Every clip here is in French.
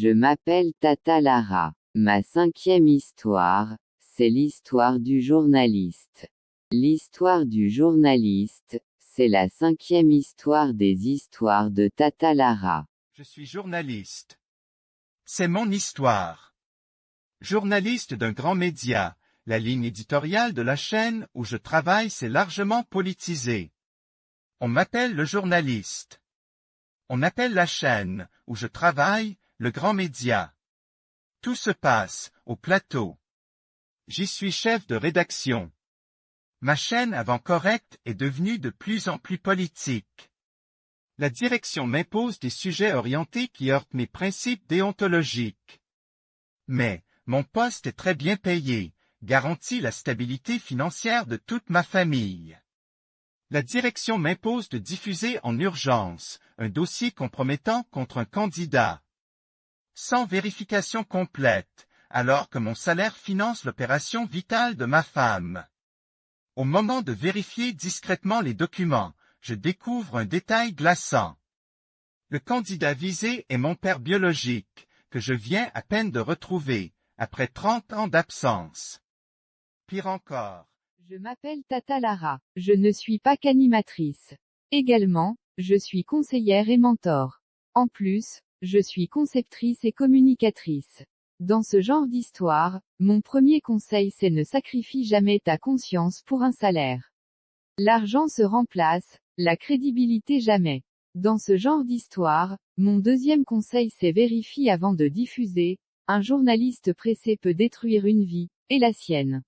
Je m'appelle Tata Lara. Ma 5e histoire, c'est l'histoire du journaliste. L'histoire du journaliste, c'est la 5e histoire des histoires de Tata Lara. Je suis journaliste. C'est mon histoire. Journaliste d'un grand média, la ligne éditoriale de la chaîne où je travaille s'est largement politisée. On m'appelle le journaliste. On appelle la chaîne où je travaille le grand média. Tout se passe au plateau. J'y suis chef de rédaction. Ma chaîne avant correcte est devenue de plus en plus politique. La direction m'impose des sujets orientés qui heurtent mes principes déontologiques. Mais, mon poste est très bien payé, garantit la stabilité financière de toute ma famille. La direction m'impose de diffuser en urgence un dossier compromettant contre un candidat. Sans vérification complète, alors que mon salaire finance l'opération vitale de ma femme. Au moment de vérifier discrètement les documents, je découvre un détail glaçant. Le candidat visé est mon père biologique, que je viens à peine de retrouver, après 30 ans d'absence. Pire encore. Je m'appelle Tata Lara. Je ne suis pas qu'animatrice. Également, je suis conseillère et mentor. En plus, je suis conceptrice et communicatrice. Dans ce genre d'histoire, mon premier conseil c'est ne sacrifie jamais ta conscience pour un salaire. L'argent se remplace, la crédibilité jamais. Dans ce genre d'histoire, mon deuxième conseil c'est vérifie avant de diffuser. Un journaliste pressé peut détruire une vie, et la sienne.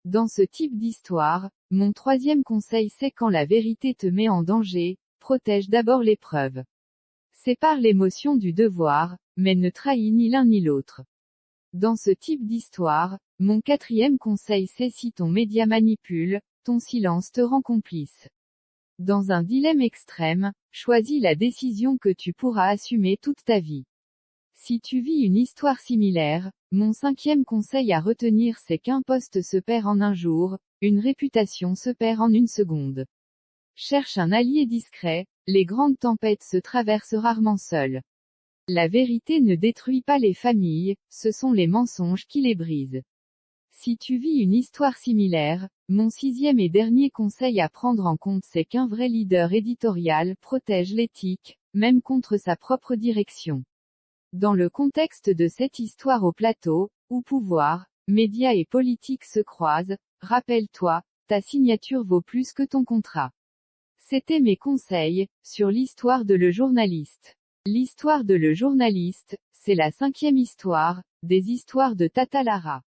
Dans ce type d'histoire, mon troisième conseil c'est quand la vérité te met en danger, protège d'abord les preuves. Sépare l'émotion du devoir, mais ne trahis ni l'un ni l'autre. Dans ce type d'histoire, mon quatrième conseil c'est si ton média manipule, ton silence te rend complice. Dans un dilemme extrême, choisis la décision que tu pourras assumer toute ta vie. Si tu vis une histoire similaire, mon 5e conseil à retenir c'est qu'un poste se perd en un jour, une réputation se perd en une seconde. Cherche un allié discret, les grandes tempêtes se traversent rarement seules. La vérité ne détruit pas les familles, ce sont les mensonges qui les brisent. Si tu vis une histoire similaire, mon 6e et dernier conseil à prendre en compte c'est qu'un vrai leader éditorial protège l'éthique, même contre sa propre direction. Dans le contexte de cette histoire au plateau, où pouvoir, médias et politique se croisent, rappelle-toi, ta signature vaut plus que ton contrat. C'était mes conseils, sur l'histoire de Le Journaliste. L'histoire de Le Journaliste, c'est la 5e histoire, des histoires de Tata Lara.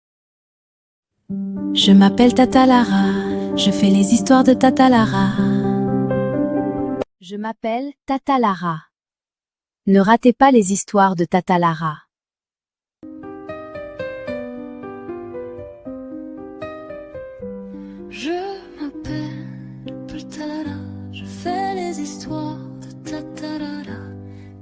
Je m'appelle Tata Lara, je fais les histoires de Tata Lara. Je m'appelle Tata Lara. Ne ratez pas les histoires de Tata Lara. Je m'appelle Tata Lara, je fais les histoires de Tata Lara.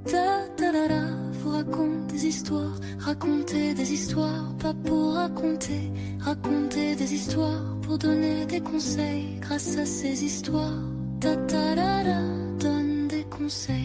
Tata Lara vous raconte des histoires, raconter des histoires, pas pour raconter, raconter des histoires, pour donner des conseils, grâce à ces histoires. Tata Lara donne des conseils.